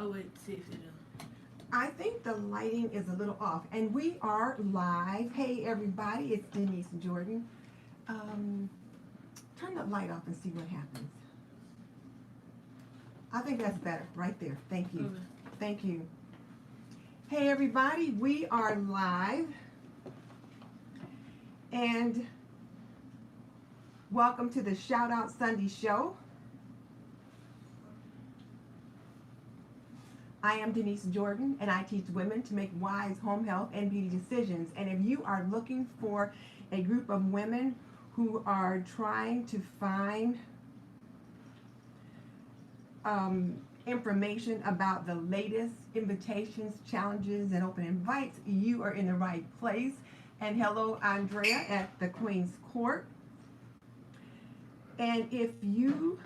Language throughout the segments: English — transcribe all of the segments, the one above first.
Oh wait, see if it I think the lighting is a little off. And we are live. Hey everybody, it's Denise Jordan. Turn the light off and see what happens. I think that's better right there. Thank you. okay. Thank you. Hey everybody, we are live. And welcome to the Shoutout Sunday Show. I am Denise Jordan, and I teach women to make wise home health and beauty decisions. And if you are looking for a group of women who are trying to find information about the latest invitations, challenges, and open invites, you are in the right place. And hello, Andrea at the Queen's Court. And if you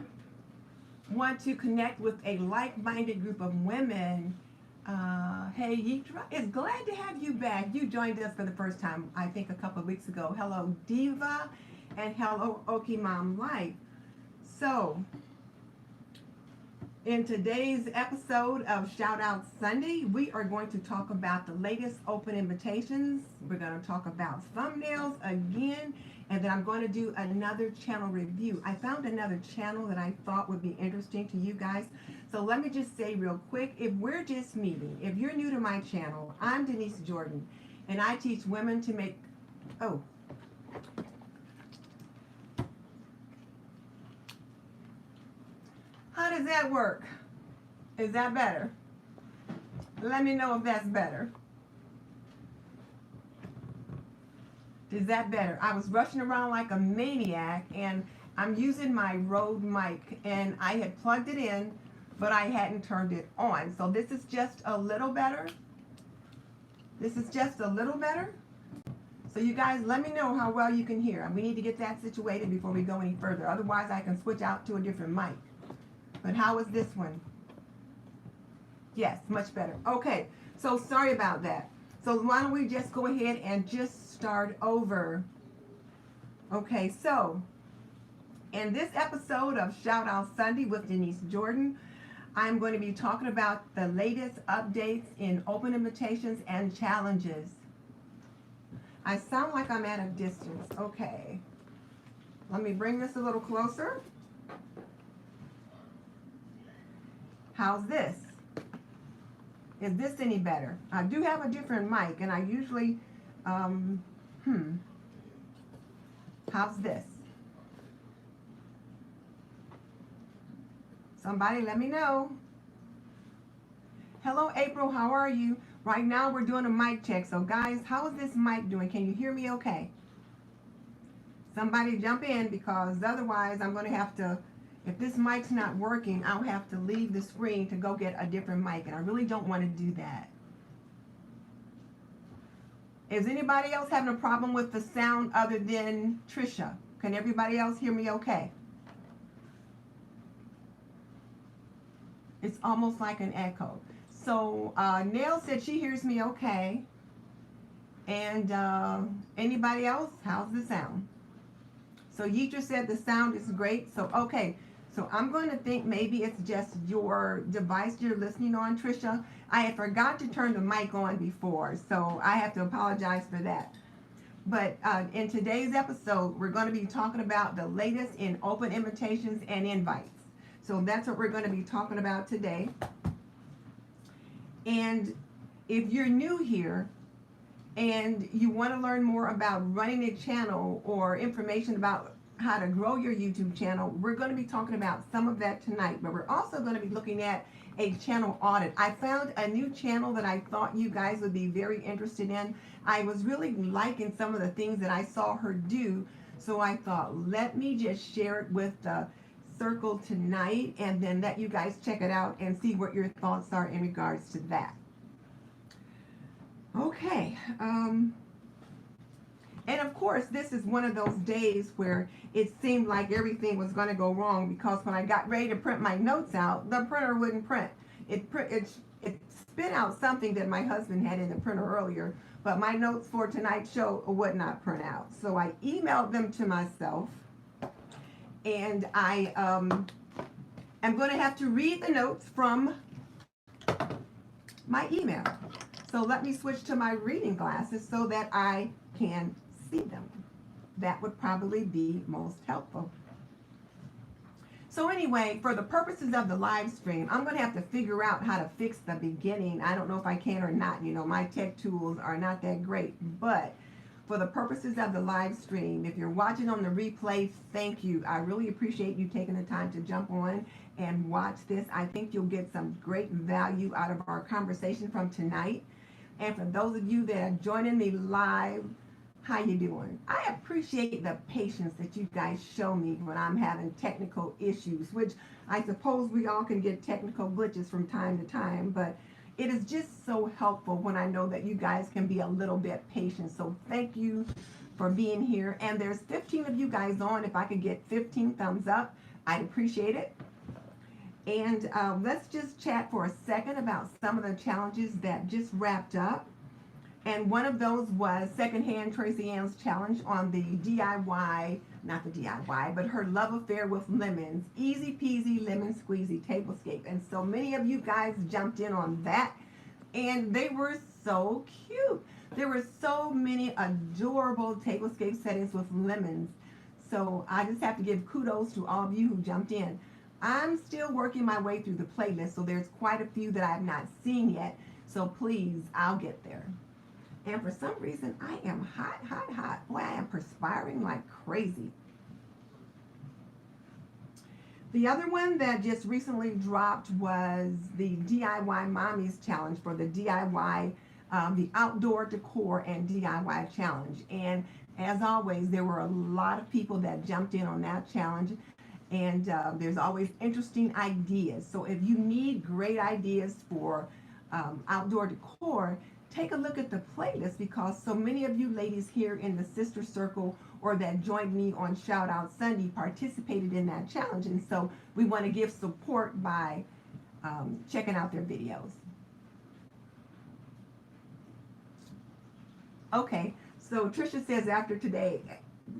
want to connect with a like-minded group of women, hey, Yitra, it's glad to have you back. You joined us for the first time, I think, a couple of weeks ago. Hello, Diva, and hello, Okie Mom Life. So, in today's episode of Shoutout Sunday, we are going to talk about the latest open invitations. We're going to talk about thumbnails again, and then I'm going to do another channel review. I found another channel that I thought would be interesting to you guys. So let me just say real quick, if we're just meeting, if you're new to my channel, I'm Denise Jordan, and I teach women to make, oh. How does that work? Is that better? Let me know if that's better. Is that better? I was rushing around like a maniac, and I'm using my Rode mic, and I had plugged it in, but I hadn't turned it on. So this is just a little better. This is just a little better. So you guys, let me know how well you can hear. We need to get that situated before we go any further. Otherwise, I can switch out to a different mic. But how is this one? Yes, much better. Okay, so sorry about that. So why don't we just go ahead and just start over. Okay, so in this episode of Shout Out Sunday with Denise Jordan, I'm going to be talking about the latest updates in open invitations and challenges. I sound like I'm at a distance. Okay, let me bring this a little closer. How's this? Is this any better? I do have a different mic, and I usually, how's this? Somebody let me know. Hello, April, how are you? Right now we're doing a mic check. So guys, how is this mic doing? Can you hear me okay? Somebody jump in, because otherwise I'm going to have to, if this mic's not working, I'll have to leave the screen to go get a different mic, and I really don't want to do that. Is anybody else having a problem with the sound other than Trisha? Can everybody else hear me okay? It's almost like an echo. So Nell said she hears me okay. And anybody else? How's the sound? So Yitra said the sound is great. So okay. So I'm going to think maybe it's just your device you're listening on, Trisha. I had forgot to turn the mic on before, so I have to apologize for that. But in today's episode, we're going to be talking about the latest in open invitations and invites. So that's what we're going to be talking about today. And if you're new here and you want to learn more about running a channel or information about how to grow your YouTube channel, we're going to be talking about some of that tonight, but we're also going to be looking at a channel audit. I found a new channel that I thought you guys would be very interested in. I was really liking some of the things that I saw her do, so I thought, let me just share it with the circle tonight, and then let you guys check it out and see what your thoughts are in regards to that. Okay, and of course, this is one of those days where it seemed like everything was going to go wrong, because when I got ready to print my notes out, the printer wouldn't print. It spit out something that my husband had in the printer earlier, but my notes for tonight's show would not print out. So I emailed them to myself, and I am going to have to read the notes from my email. So let me switch to my reading glasses so that I can see them. That would probably be most helpful. So anyway, for the purposes of the live stream, I'm going to have to figure out how to fix the beginning. I don't know if I can or not. You know, my tech tools are not that great. But for the purposes of the live stream, if you're watching on the replay, thank you. I really appreciate you taking the time to jump on and watch this. I think you'll get some great value out of our conversation from tonight. And for those of you that are joining me live, how you doing? I appreciate the patience that you guys show me when I'm having technical issues, which I suppose we all can get technical glitches from time to time, but it is just so helpful when I know that you guys can be a little bit patient. So thank you for being here. And there's 15 of you guys on. If I could get 15 thumbs up, I'd appreciate it. And let's just chat for a second about some of the challenges that just wrapped up. And one of those was Secondhand Tracy Ann's challenge on the DIY, not the DIY, but her love affair with lemons. Easy peasy lemon squeezy tablescape. And so many of you guys jumped in on that. And they were so cute. There were so many adorable tablescape settings with lemons. So I just have to give kudos to all of you who jumped in. I'm still working my way through the playlist, so there's quite a few that I have not seen yet. So please, I'll get there. And for some reason, I am hot, hot, hot. Boy, I am perspiring like crazy. The other one that just recently dropped was the DIY Mommies Challenge for the DIY, the Outdoor Decor and DIY Challenge. And as always, there were a lot of people that jumped in on that challenge. And there's always interesting ideas. So if you need great ideas for outdoor decor, take a look at the playlist, because so many of you ladies here in the sister circle or that joined me on Shoutout Sunday participated in that challenge. And so we want to give support by checking out their videos. Okay, so Trisha says after today,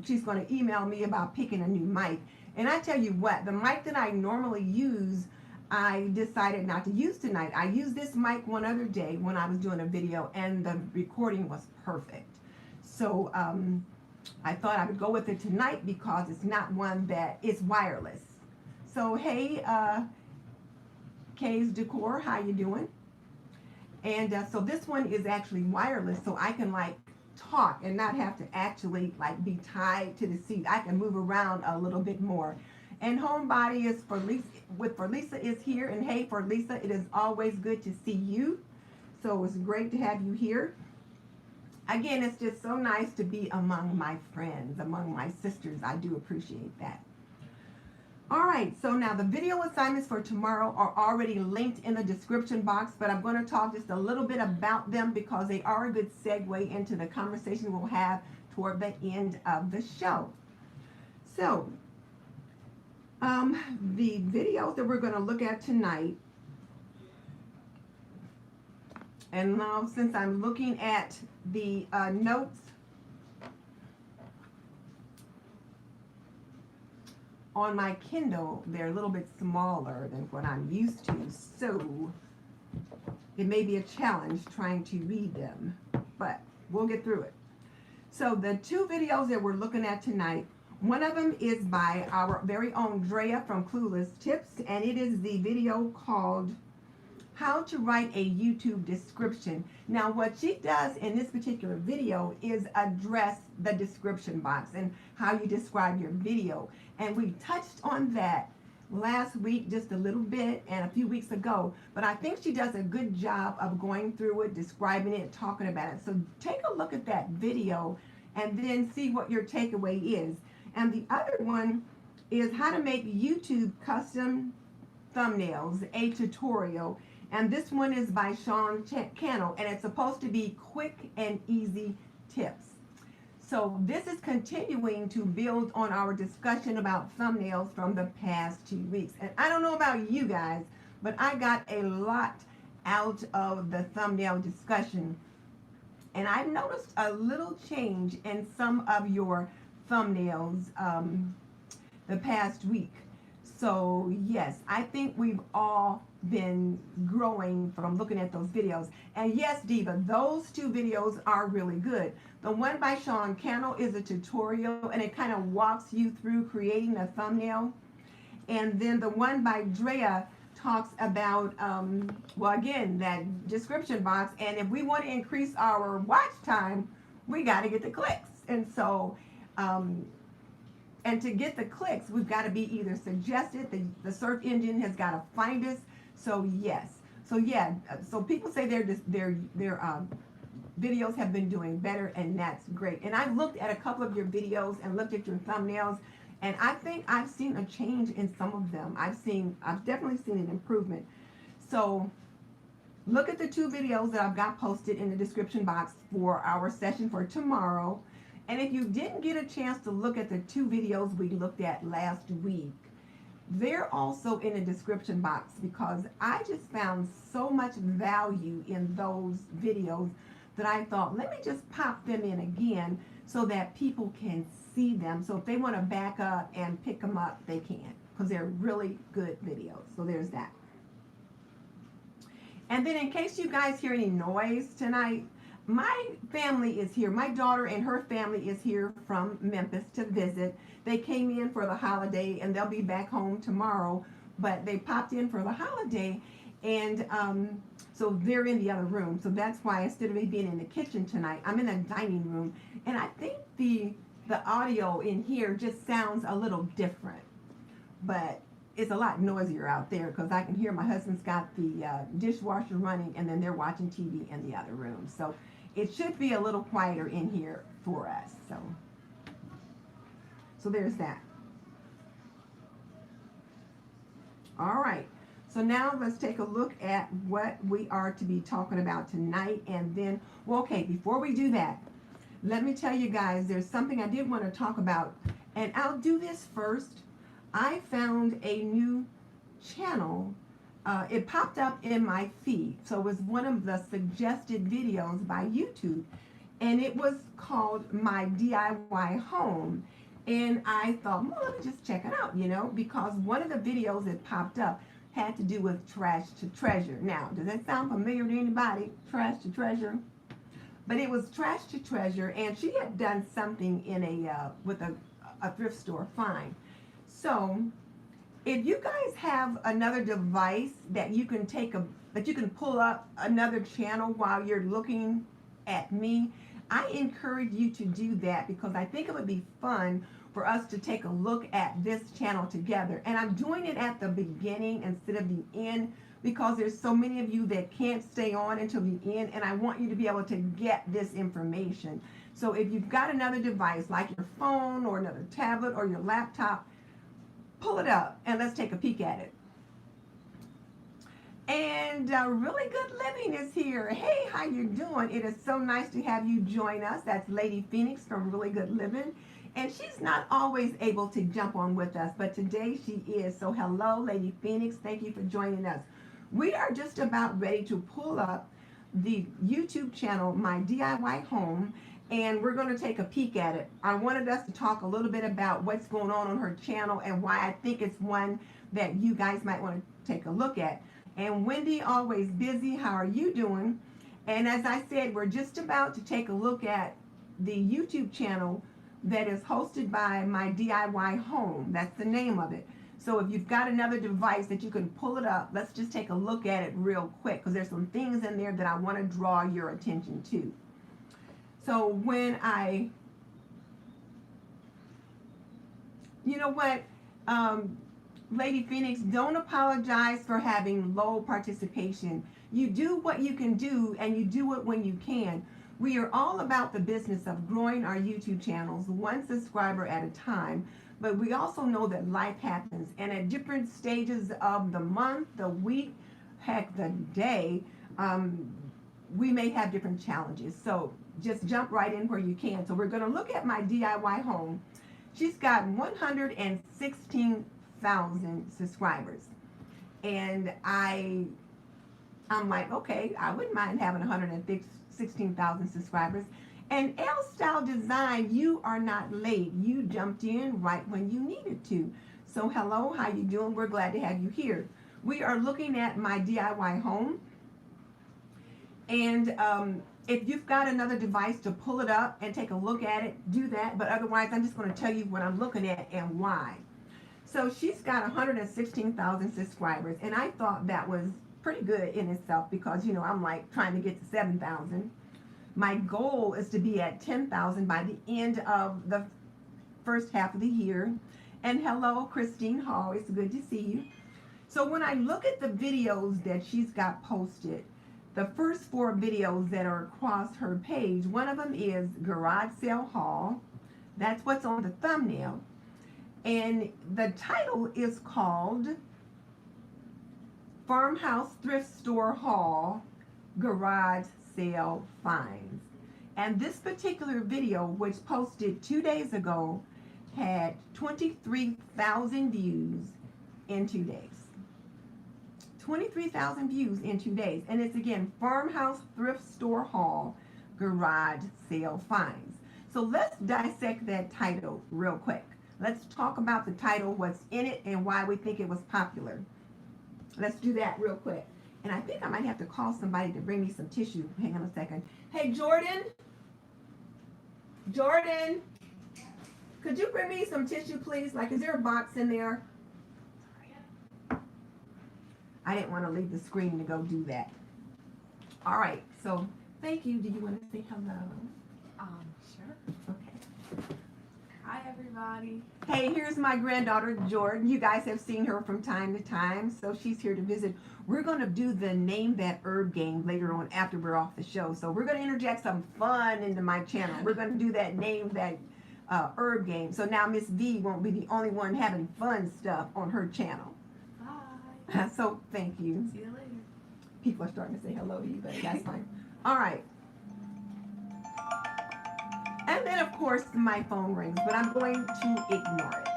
she's going to email me about picking a new mic. And I tell you what, the mic that I normally use, I decided not to use tonight. I used this mic one other day when I was doing a video, and the recording was perfect. So I thought I would go with it tonight because it's not one that is wireless. So hey, Kay's Decor, how you doing? And so this one is actually wireless, so I can like talk and not have to actually like be tied to the seat. I can move around a little bit more. And Homebody is for Lisa is here. And hey, for Lisa, it is always good to see you. So it's great to have you here. Again, it's just so nice to be among my friends, among my sisters. I do appreciate that. All right, so now the video assignments for tomorrow are already linked in the description box, but I'm going to talk just a little bit about them because they are a good segue into the conversation we'll have toward the end of the show. So, the videos that we're going to look at tonight, and now since I'm looking at the notes on my Kindle, they're a little bit smaller than what I'm used to, so it may be a challenge trying to read them, but we'll get through it. So the two videos that we're looking at tonight, one of them is by our very own Drea from Clueless Tips, and it is the video called How to Write a YouTube Description. Now what she does in this particular video is address the description box and how you describe your video. And we touched on that last week just a little bit and a few weeks ago, but I think she does a good job of going through it, describing it, talking about it. So take a look at that video and then see what your takeaway is. And the other one is how to make YouTube custom thumbnails, a tutorial. And this one is by Sean Cannell, and it's supposed to be quick and easy tips. So this is continuing to build on our discussion about thumbnails from the past 2 weeks. And I don't know about you guys, but I got a lot out of the thumbnail discussion. And I've noticed a little change in some of your thumbnails the past week. So yes, I think we've all been growing from looking at those videos. And yes, Diva, those two videos are really good. The one by Sean Cannell is a tutorial and it kind of walks you through creating a thumbnail. And then the one by Drea talks about, well, again, that description box. And if we want to increase our watch time, we got to get the clicks. And so, and to get the clicks, we've got to be either suggested. The search engine has got to find us. So yes. So yeah. So people say their videos have been doing better, and that's great. And I've looked at a couple of your videos and looked at your thumbnails, and I think I've seen a change in some of them. I've definitely seen an improvement. So look at the two videos that I've got posted in the description box for our session for tomorrow. And if you didn't get a chance to look at the two videos we looked at last week, they're also in the description box because I just found so much value in those videos that I thought, let me just pop them in again so that people can see them. So if they want to back up and pick them up, they can, because they're really good videos. So there's that. And then in case you guys hear any noise tonight, my family is here. My daughter and her family is here from Memphis to visit. They came in for the holiday and they'll be back home tomorrow, but they popped in for the holiday, and so they're in the other room. So that's why instead of me being in the kitchen tonight, I'm in the dining room, and I think the audio in here just sounds a little different, but it's a lot noisier out there because I can hear my husband's got the dishwasher running, and then they're watching TV in the other room. So it should be a little quieter in here for us. So there's that. All right. So now let's take a look at what we are to be talking about tonight. And then, well, okay, before we do that, let me tell you guys, there's something I did want to talk about, and I'll do this first. I found a new channel. It popped up in my feed. So it was one of the suggested videos by YouTube, and it was called My DIY Home. And I thought, well, let me just check it out, because one of the videos that popped up had to do with trash to treasure. Now, does that sound familiar to anybody? Trash to treasure? But it was trash to treasure, and she had done something in with a thrift store find. So if you guys have another device that you can pull up another channel while you're looking at me, I encourage you to do that because I think it would be fun for us to take a look at this channel together. And I'm doing it at the beginning instead of the end because there's so many of you that can't stay on until the end, and I want you to be able to get this information. So if you've got another device like your phone or another tablet or your laptop, pull it up and let's take a peek at it. And Really Good Living is here. Hey, how you doing? It is so nice to have you join us. That's Lady Phoenix from Really Good Living. And she's not always able to jump on with us, but today she is. So hello, Lady Phoenix. Thank you for joining us. We are just about ready to pull up the YouTube channel, My DIY Home, and we're going to take a peek at it. I wanted us to talk a little bit about what's going on her channel and why I think it's one that you guys might want to take a look at. And Wendy, always busy, how are you doing? And as I said, we're just about to take a look at the YouTube channel that is hosted by My DIY Home. That's the name of it. So if you've got another device that you can pull it up, let's just take a look at it real quick because there's some things in there that I want to draw your attention to. So when you know what, Lady Phoenix, don't apologize for having low participation. You do what you can do, and you do it when you can. We are all about the business of growing our YouTube channels one subscriber at a time, but we also know that life happens, and at different stages of the month, the week, heck, the day, we may have different challenges. So just jump right in where you can. So we're going to look at My DIY Home. She's got 116,000 subscribers, and I'm like, okay, I wouldn't mind having 116,000 subscribers. And L Style Design, you are not late. You jumped in right when you needed to. So hello, how you doing? We're glad to have you here. We are looking at my DIY home. And if you've got another device to pull it up and take a look at it, do that. But otherwise, I'm just going to tell you what I'm looking at and why. So she's got 116,000 subscribers, and I thought that was pretty good in itself because, you know, I'm like trying to get to 7,000. My goal is to be at 10,000 by the end of the first half of the year. And hello, Kristin Hall, it's good to see you. So when I look at the videos that she's got posted, the first 4 videos that are across her page, one of them is Garage Sale Haul. That's what's on the thumbnail. And the title is called Farmhouse Thrift Store Haul Garage Sale Finds. And this particular video, which posted 2 days ago, had 23,000 views in 2 days. 23,000 views in 2 days. And it's again, Farmhouse Thrift Store Haul Garage Sale Finds. So let's dissect that title real quick. Let's talk about the title, what's in it, and why we think it was popular. Let's do that real quick. And I think I might have to call somebody to bring me some tissue. Hang on a second. Hey, Jordan? Jordan? Could you bring me some tissue, please? Like, is there a box in there? I didn't want to leave the screen to go do that. All right, so thank you. Do you want to say hello? Sure. Okay. Hi, everybody. Hey, here's my granddaughter, Jordan. You guys have seen her from time to time, so she's here to visit. We're going to do the Name That Herb game later on after we're off the show. So we're going to interject some fun into my channel. We're going to do that Name That Herb game. So now Miss V won't be the only one having fun stuff on her channel. Bye. So thank you. See you later. People are starting to say hello to you, but that's fine. All right. And then, of course, my phone rings, but I'm going to ignore it.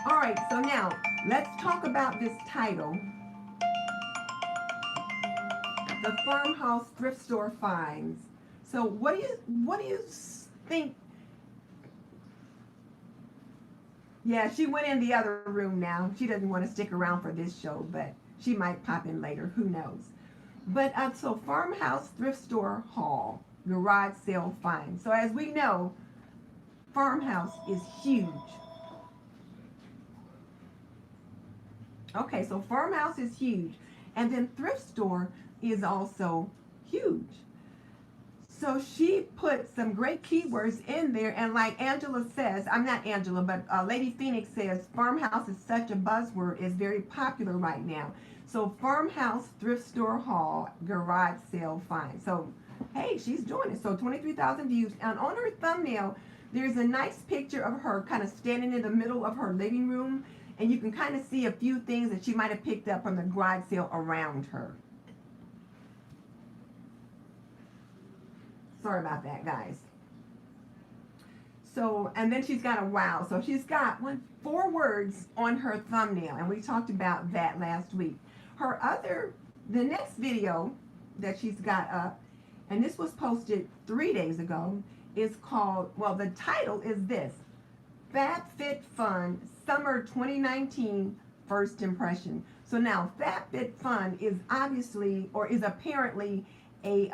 All right, so now let's talk about this title, The Farmhouse Thrift Store Finds. So what do you think? Yeah, she went in the other room now. She doesn't want to stick around for this show, but she might pop in later. Who knows? But so Farmhouse Thrift Store Haul Garage Sale Finds. So as we know, Farmhouse is huge. Okay, so Farmhouse is huge. And then Thrift Store is also huge. So she put some great keywords in there, and like Angela says, I'm not Angela, but Lady Phoenix says, Farmhouse is such a buzzword, is very popular right now. So Farmhouse Thrift Store Haul Garage Sale Finds. So hey, she's doing it. So 23,000 views. And on her thumbnail, there's a nice picture of her kind of standing in the middle of her living room. And you can kind of see a few things that she might have picked up from the garage sale around her. Sorry about that, guys. So, and then she's got a wow. So she's got 4 words on her thumbnail. And we talked about that last week. The next video that she's got up, and this was posted 3 days ago, is called, well, the title is this, FabFitFun Summer 2019 First Impression. So now FabFitFun is obviously, or is apparently a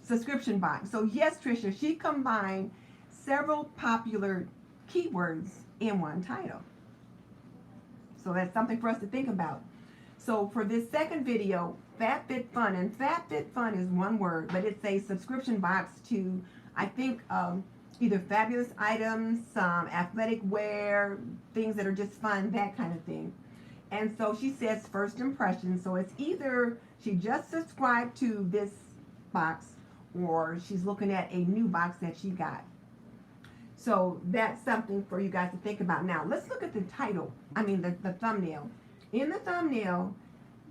subscription box. So yes, Trisha, she combined several popular keywords in one title. So that's something for us to think about. So for this second video, FabFitFun, and FabFitFun is one word, but it's a subscription box to, I think, either fabulous items, some athletic wear, things that are just fun, that kind of thing. And so she says first impression, so it's either she just subscribed to this box or she's looking at a new box that she got. So that's something for you guys to think about. Now, let's look at the title, the thumbnail. In the thumbnail,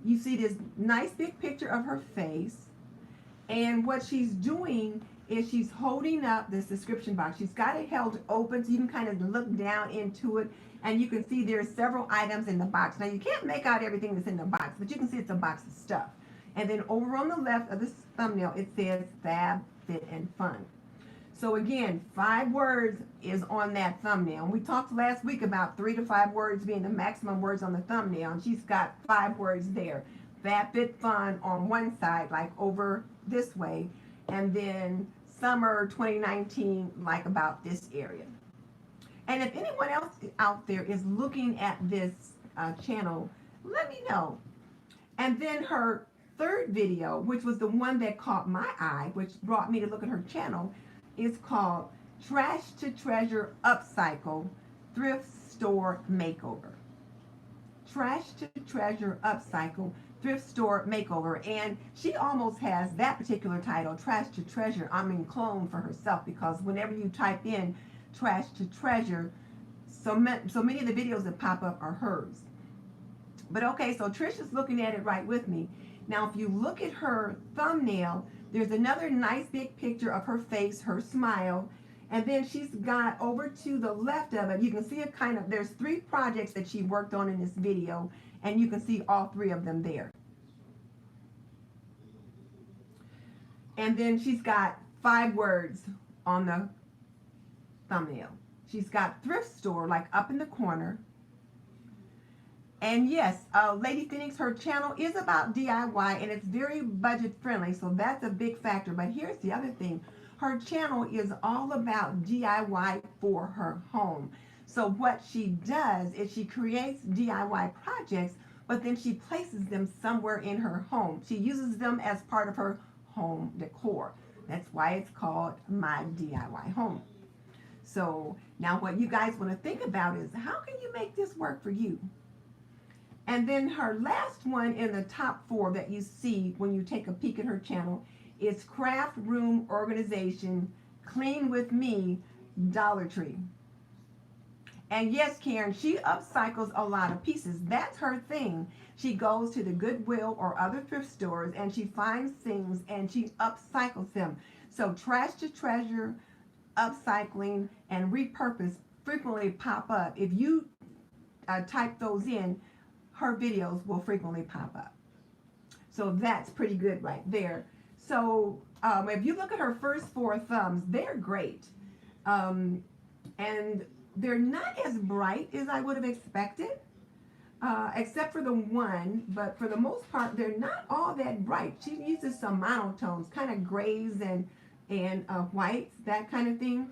you see this nice big picture of her face, and what she's doing is she's holding up the subscription box. She's got it held open so you can kind of look down into it, and you can see there's several items in the box. Now, you can't make out everything that's in the box, but you can see it's a box of stuff. And then over on the left of this thumbnail, it says Fab, Fit, and Fun. So again, 5 words is on that thumbnail. We talked last week about 3 to 5 words being the maximum words on the thumbnail, and she's got 5 words there. Fat Bit Fun on one side, like over this way, and then summer 2019, like about this area. And if anyone else out there is looking at this channel, let me know. And then her third video, which was the one that caught my eye, which brought me to look at her channel, is called Trash to Treasure Upcycle Thrift Store Makeover. Trash to Treasure Upcycle Thrift Store Makeover. And she almost has that particular title, Trash to Treasure, clone for herself, because whenever you type in Trash to Treasure, so many of the videos that pop up are hers. But okay, so Trish is looking at it right with me. Now, if you look at her thumbnail, there's another nice big picture of her face, her smile, and then she's got over to the left of it, you can see a kind of, there's 3 projects that she worked on in this video, and you can see all 3 of them there. And then she's got 5 words on the thumbnail. She's got thrift store, like up in the corner. And yes, Lady Phoenix, her channel is about DIY, and it's very budget friendly, so that's a big factor. But here's the other thing. Her channel is all about DIY for her home. So what she does is she creates DIY projects, but then she places them somewhere in her home. She uses them as part of her home decor. That's why it's called My DIY Home. So now what you guys want to think about is, how can you make this work for you? And then her last one in the top 4 that you see when you take a peek at her channel is Craft Room Organization, Clean With Me, Dollar Tree. And yes, Karen, she upcycles a lot of pieces. That's her thing. She goes to the Goodwill or other thrift stores and she finds things and she upcycles them. So Trash to Treasure, upcycling, and repurpose frequently pop up. If you type those in, her videos will frequently pop up. So that's pretty good right there. So if you look at her first 4 thumbs, they're great. And they're not as bright as I would have expected, except for the one, but for the most part, they're not all that bright. She uses some monotones, kind of grays and whites, that kind of thing.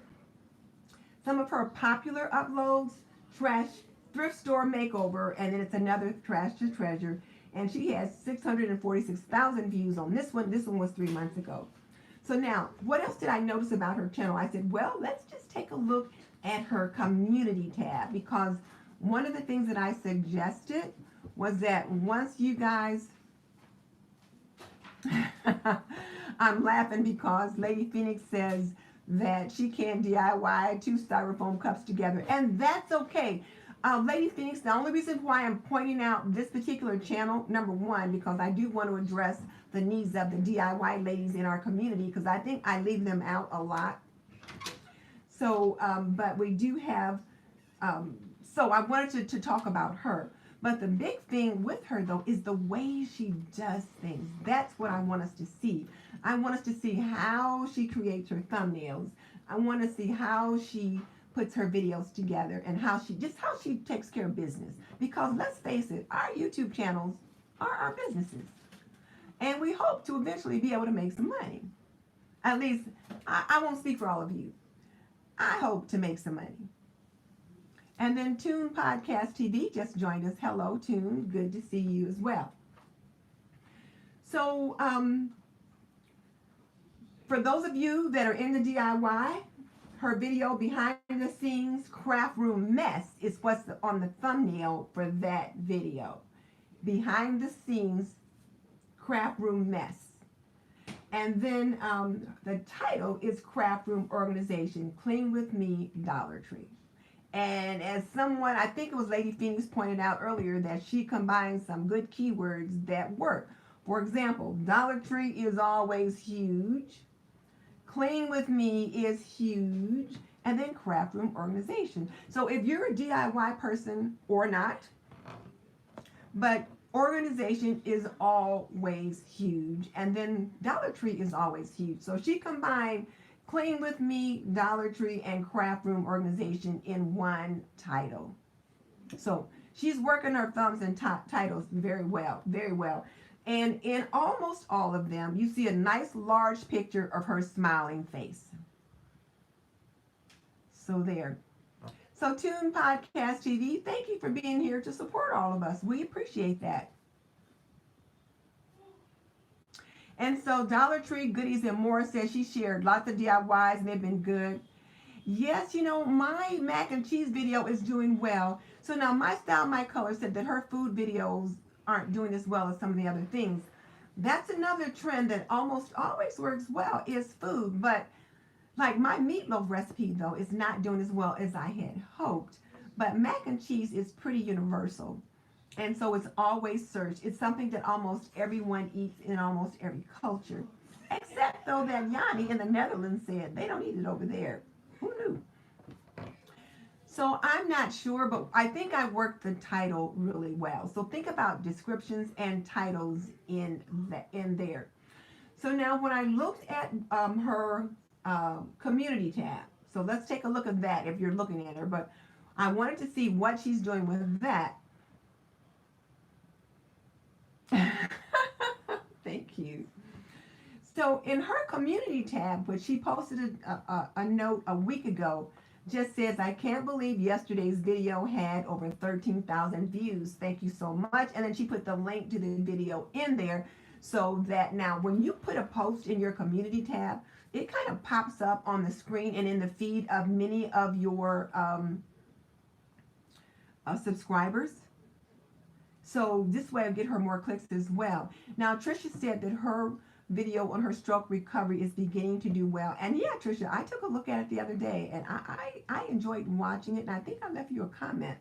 Some of her popular uploads, Thrift Store Makeover, and then it's another Trash to Treasure, and she has 646,000 views on this one. This one was 3 months ago. So now, what else did I notice about her channel? I said, well, let's just take a look at her community tab, because one of the things that I suggested was that once you guys, I'm laughing because Lady Phoenix says that she can't DIY 2 styrofoam cups together, and that's okay. Lady Phoenix, the only reason why I'm pointing out this particular channel, number 1, because I do want to address the needs of the DIY ladies in our community, because I think I leave them out a lot. So, but we do have, so I wanted to talk about her. But the big thing with her, though, is the way she does things. That's what I want us to see. I want us to see how she creates her thumbnails. I want to see how she puts her videos together and how she takes care of business. Because let's face it, our YouTube channels are our businesses. And we hope to eventually be able to make some money. At least, I won't speak for all of you. I hope to make some money. And then Toon Podcast TV just joined us. Hello, Toon. Good to see you as well. So, for those of you that are in the DIY, her video Behind the Scenes Craft Room Mess is what's on the thumbnail for that video. Behind the Scenes Craft Room Mess. And then the title is Craft Room Organization, Clean With Me, Dollar Tree. And as someone, I think it was Lady Phoenix pointed out earlier, that she combines some good keywords that work. For example, Dollar Tree is always huge. Clean With Me is huge. And then Craft Room Organization. So if you're a DIY person or not, but organization is always huge. And then Dollar Tree is always huge. So she combined Clean With Me, Dollar Tree, and Craft Room Organization in one title. So she's working her thumbs and titles very well, very well. And in almost all of them, you see a nice large picture of her smiling face. So there. So Tune Podcast TV, thank you for being here to support all of us. We appreciate that. And so Dollar Tree Goodies and More says she shared lots of DIYs and they've been good. Yes, you know, my mac and cheese video is doing well. So now My Style, My Color said that her food videos aren't doing as well as some of the other things. That's another trend that almost always works well is food. But like my meatloaf recipe, though, is not doing as well as I had hoped. But mac and cheese is pretty universal. And so it's always searched. It's something that almost everyone eats in almost every culture. Except, though, that Yanni in the Netherlands said they don't eat it over there. Who knew? So I'm not sure, but I think I worked the title really well. So think about descriptions and titles in there. So now when I looked at her community tab, so let's take a look at that if you're looking at her. But I wanted to see what she's doing with that. Thank you. So in her community tab, which she posted a note a week ago, just says, I can't believe yesterday's video had over 13,000 views. Thank you so much. And then she put the link to the video in there so that now when you put a post in your community tab, it kind of pops up on the screen and in the feed of many of your subscribers. So this way I'll get her more clicks as well. Now, Trisha said that her video on her stroke recovery is beginning to do well. And yeah, Trisha, I took a look at it the other day and I enjoyed watching it. And I think I left you a comment.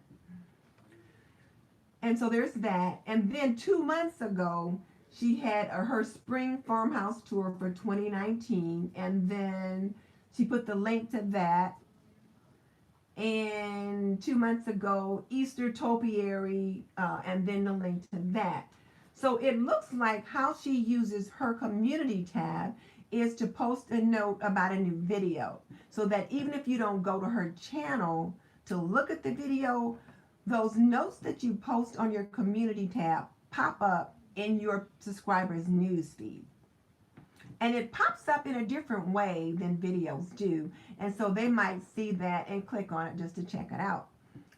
And so there's that. And then 2 months ago, she had her spring farmhouse tour for 2019. And then she put the link to that. And 2 months ago, Easter topiary, and then the link to that. So it looks like how she uses her community tab is to post a note about a new video. So that even if you don't go to her channel to look at the video, those notes that you post on your community tab pop up in your subscribers' newsfeed. And it pops up in a different way than videos do. And so they might see that and click on it just to check it out.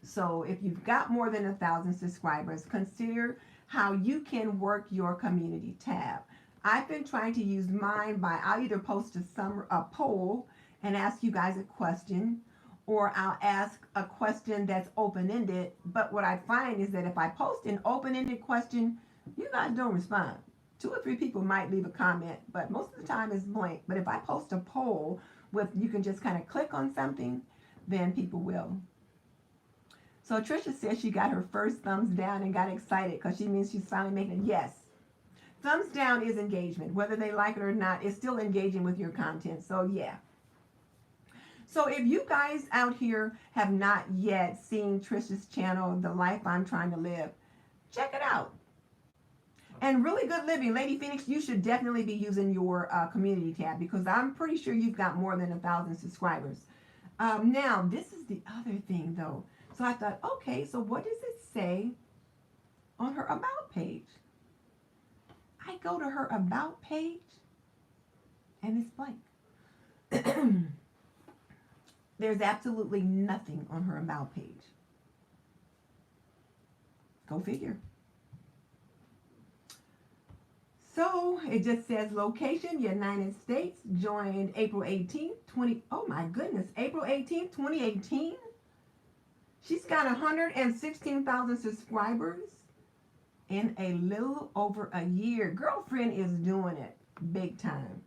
So if you've got more than 1,000 subscribers, consider how you can work your community tab. I've been trying to use mine by I'll either post a poll and ask you guys a question, or I'll ask a question that's open-ended. But what I find is that if I post an open-ended question, you guys don't respond. 2 or 3 people might leave a comment, but most of the time it's blank. But if I post a poll with, you can just kind of click on something, then people will. So Trisha says she got her first thumbs down and got excited because she means she's finally making it. Yes. Thumbs down is engagement. Whether they like it or not, it's still engaging with your content. So yeah. So if you guys out here have not yet seen Trisha's channel, The Life I'm Trying to Live, check it out. And Really Good Living, Lady Phoenix, you should definitely be using your community tab because I'm pretty sure you've got more than 1,000 subscribers. Now, this is the other thing, though. So I thought, okay, so what does it say on her About page? I go to her About page, and it's blank. There's absolutely nothing on her About page. Go figure. So it just says location, United States, joined April 18th, April 18th, 2018. She's got 116,000 subscribers in a little over a year. Girlfriend is doing it big time.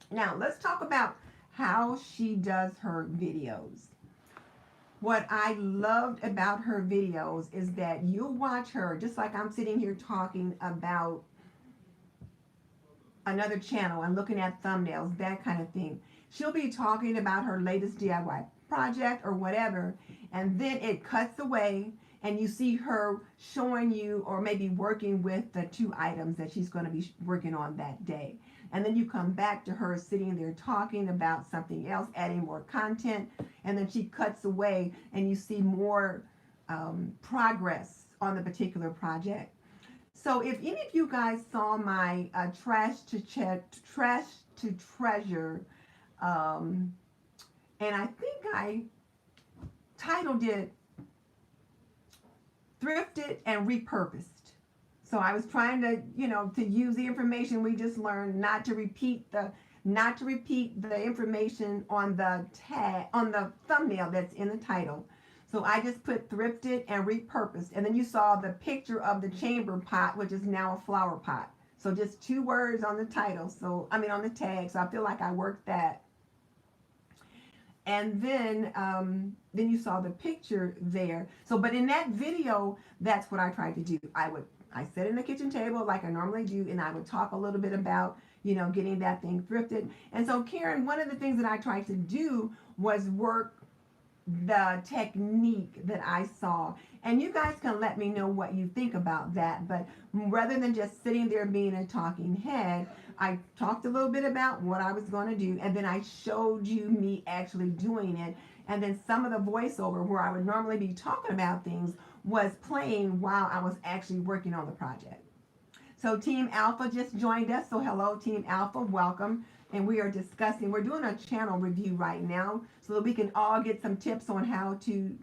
Now let's talk about how she does her videos. What I loved about her videos is that you'll watch her, just like I'm sitting here talking about another channel and looking at thumbnails, that kind of thing. She'll be talking about her latest DIY project or whatever, and then it cuts away and you see her showing you or maybe working with the 2 items that she's going to be working on that day. And then you come back to her sitting there talking about something else, adding more content, and then she cuts away and you see more progress on the particular project. So if any of you guys saw my trash to treasure, and I think I titled it Thrifted and Repurposed. So I was trying to, to use the information we just learned, not to repeat the information on the tag, on the thumbnail that's in the title. So I just put thrifted and repurposed. And then you saw the picture of the chamber pot, which is now a flower pot. So just 2 words on the title. So, on the tag. So I feel like I worked that. And then you saw the picture there. So, but in that video, that's what I tried to do. I sat in the kitchen table like I normally do, and I would talk a little bit about, getting that thing thrifted. And so, Karen, one of the things that I tried to do was work the technique that I saw. And you guys can let me know what you think about that. But rather than just sitting there being a talking head, I talked a little bit about what I was going to do, and then I showed you me actually doing it. And then some of the voiceover where I would normally be talking about things was playing while I was actually working on the project. So Team Alpha just joined us. So hello, Team Alpha, welcome. And we are discussing, we're doing a channel review right now so that we can all get some tips on how to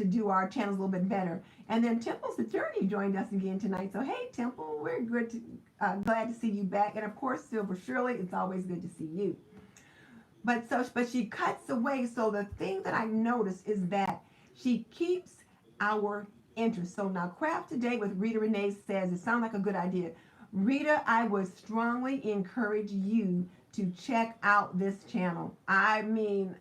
do our channels a little bit better. And then Temple's attorney joined us again tonight. So hey, Temple, we're glad to see you back. And of course, Silver Shirley, it's always good to see you. But she cuts away. So the thing that I noticed is that she keeps our interest. So now Craft Today with Rita Renee says, it sounds like a good idea. Rita, I would strongly encourage you to check out this channel. Oh,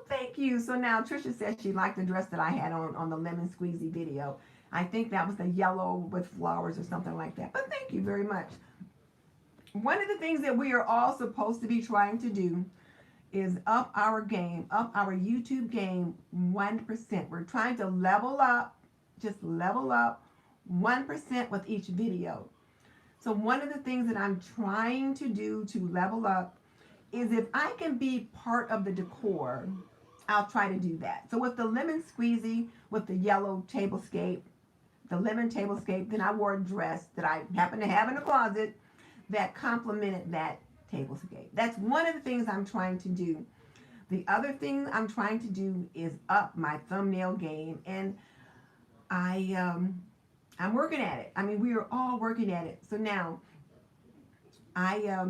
thank you. So now Trisha says she liked the dress that I had on the lemon squeezy video. I think that was the yellow with flowers or something like that. But thank you very much. One of the things that we are all supposed to be trying to do is up our game, up our YouTube game 1%. We're trying to level up, just level up 1% with each video. So one of the things that I'm trying to do to level up is if I can be part of the decor, I'll try to do that. So with the lemon squeezy, with the yellow tablescape, the lemon tablescape, then I wore a dress that I happen to have in the closet that complemented that tablescape. That's one of the things I'm trying to do. The other thing I'm trying to do is up my thumbnail game, and I'm working at it. We are all working at it. So now I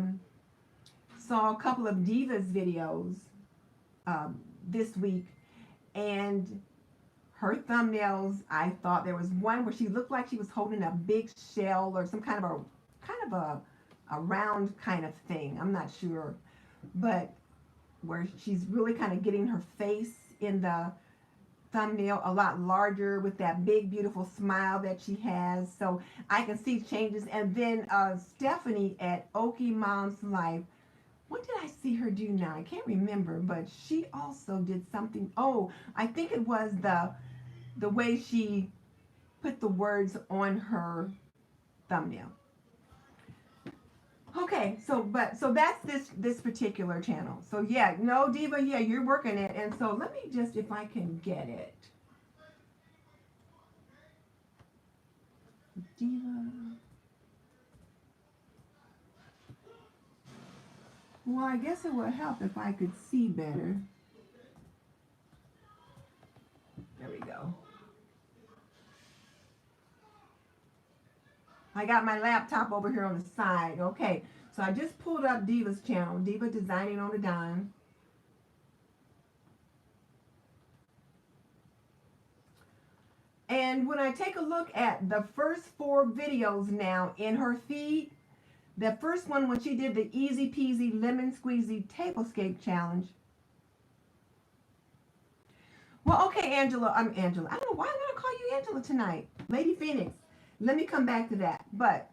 saw a couple of Divas videos this week, and her thumbnails, I thought there was one where she looked like she was holding a big shell or some kind of a round kind of thing. I'm not sure, but where she's really kind of getting her face in the thumbnail a lot larger with that big beautiful smile that she has. So I can see changes. And then Stephanie at Okie Mom's Life, what did I see her do now? I can't remember, but she also did something. Oh, I think it was the way she put the words on her thumbnail. Okay, so that's this particular channel. So yeah, no, Diva, yeah, you're working it. And so let me just, if I can get it. Diva. Well, I guess it would help if I could see better. There we go. I got my laptop over here on the side. Okay, so I just pulled up Diva's channel, Diva Designing on a Dime. And when I take a look at the first 4 videos now in her feed, the first one when she did the Easy Peasy Lemon Squeezy Tablescape Challenge. Well, okay, Angela. I'm Angela. I don't know why I'm going to call you Angela tonight. Lady Phoenix. Let me come back to that. But,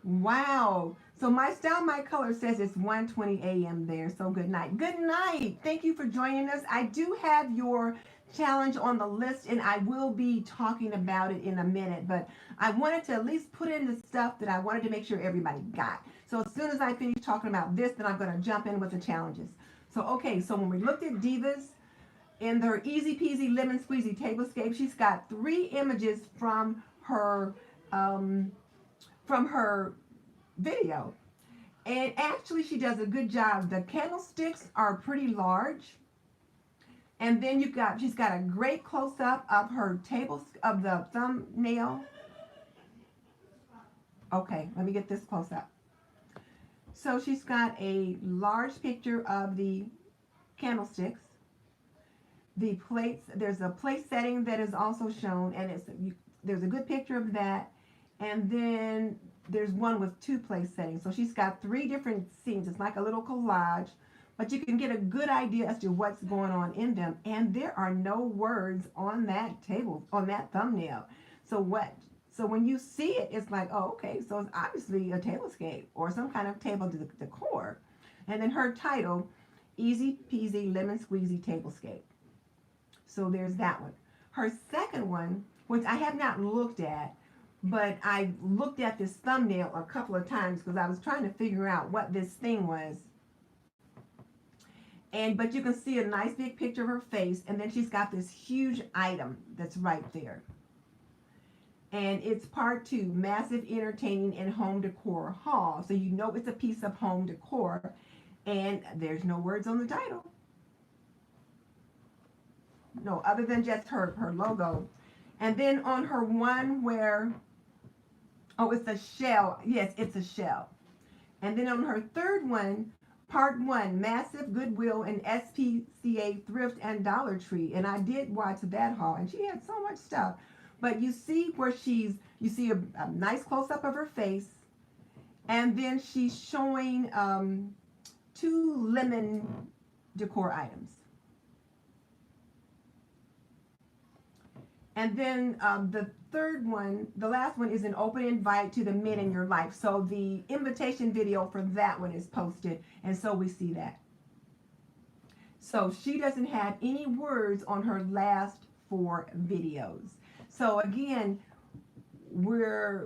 wow. So my style, my color says it's 1:20 a.m. there. So good night. Good night. Thank you for joining us. I do have your challenge on the list, and I will be talking about it in a minute. But I wanted to at least put in the stuff that I wanted to make sure everybody got. So as soon as I finish talking about this, then I'm going to jump in with the challenges. So okay, so when we looked at Divas in their easy peasy lemon squeezy tablescape, she's got 3 images from her video, and actually she does a good job. The candlesticks are pretty large, and then she's got a great close-up of her of the thumbnail. Okay, let me get this close up. So she's got a large picture of the candlesticks, the plates. There's a plate setting that is also shown, and there's a good picture of that, and then there's one with 2 place settings. So she's got 3 different scenes. It's like a little collage, but you can get a good idea as to what's going on in them. And there are no words on that thumbnail. So when you see it, it's like, oh, okay, so it's obviously a tablescape or some kind of table decor. And then her title, Easy Peasy Lemon Squeezy Tablescape. So there's that one. Her second one, which I have not looked at, but I looked at this thumbnail a couple of times because I was trying to figure out what this thing was. But you can see a nice big picture of her face, and then she's got this huge item that's right there. And it's part 2, massive entertaining and home decor haul. So you know it's a piece of home decor, and there's no words on the title. No, other than just her logo. And then on her one where, oh, it's a shell. Yes, it's a shell. And then on her third one, part 1, massive Goodwill and SPCA thrift and Dollar Tree. And I did watch that haul, and she had so much stuff. But you see where you see a nice close-up of her face, and then she's showing 2 lemon decor items. And then the third one, the last one, is an open invite to the men in your life. So the invitation video for that one is posted, and so we see that. So she doesn't have any words on her last 4 videos. So again,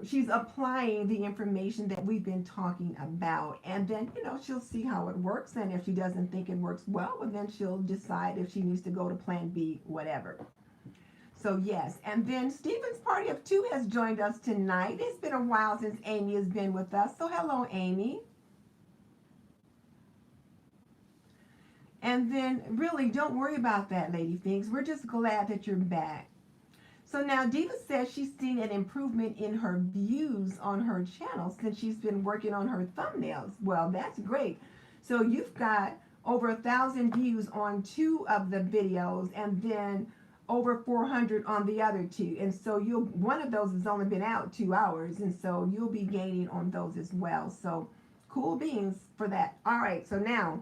she's applying the information that we've been talking about, and then she'll see how it works, and if she doesn't think it works well, then she'll decide if she needs to go to plan B, whatever. So yes, and then Stephen's Party of 2 has joined us tonight. It's been a while since Amy has been with us, so hello, Amy. And then really, don't worry about that, Lady Things. We're just glad that you're back. So now Diva says she's seen an improvement in her views on her channel since she's been working on her thumbnails. Well, that's great. So you've got over 1,000 views on 2 of the videos, and then over 400 on the other 2. And so one of those has only been out 2 hours, and so you'll be gaining on those as well. So cool beans for that. All right, so now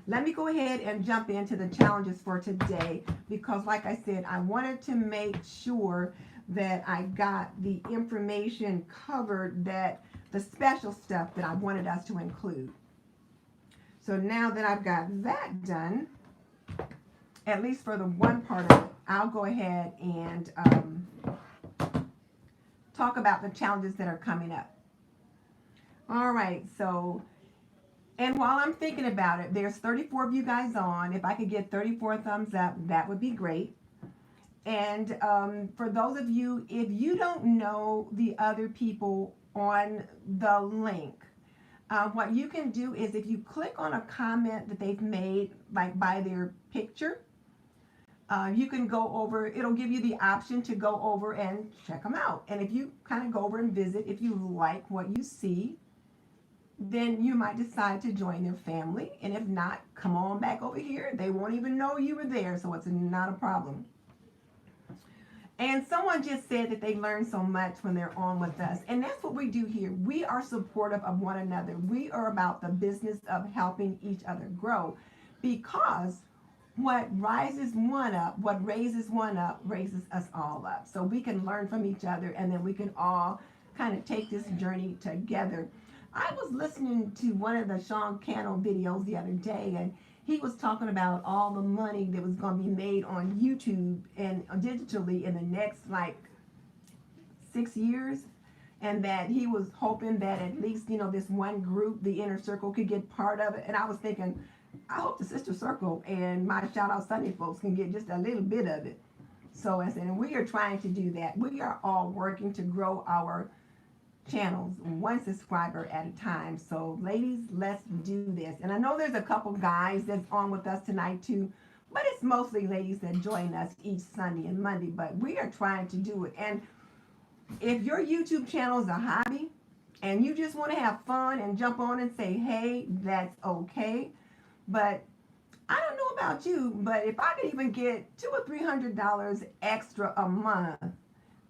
let me go ahead and jump into the challenges for today, because like I said, I wanted to make sure that I got the information covered, that the special stuff that I wanted us to include. So now that I've got that done, at least for the one part of it, I'll go ahead and talk about the challenges that are coming up. All right, so, and while I'm thinking about it, there's 34 of you guys on. If I could get 34 thumbs up, that would be great. And for those of you, if you don't know the other people on the link, what you can do is if you click on a comment that they've made, like by their picture, you can go over, it'll give you the option to go over and check them out. And if you kind of go over and visit, if you like what you see, then you might decide to join their family. And if not, come on back over here. They won't even know you were there, so it's not a problem. And someone just said that they learn so much when they're on with us. And that's what we do here. We are supportive of one another. We are about the business of helping each other grow, because what rises one up, what raises one up, raises us all up. So we can learn from each other, and then we can all kind of take this journey together. I was listening to one of the Sean Cannell videos the other day, and he was talking about all the money that was going to be made on YouTube and digitally in the next like 6 years, and that he was hoping that at least, you know, this one group, the inner circle, could get part of it. And I was thinking, I hope the sister circle and my Shout Out Sunday folks can get just a little bit of it. So I said, and we are trying to do that. We are all working to grow our channels one subscriber at a time. So ladies, let's do this. And I know there's a couple guys that's on with us tonight too, but it's mostly ladies that join us each Sunday and Monday. But we are trying to do it. And if your YouTube channel is a hobby and you just want to have fun and jump on and say, hey, that's okay. But I don't know about you, but if I could even get $200 or $300 extra a month,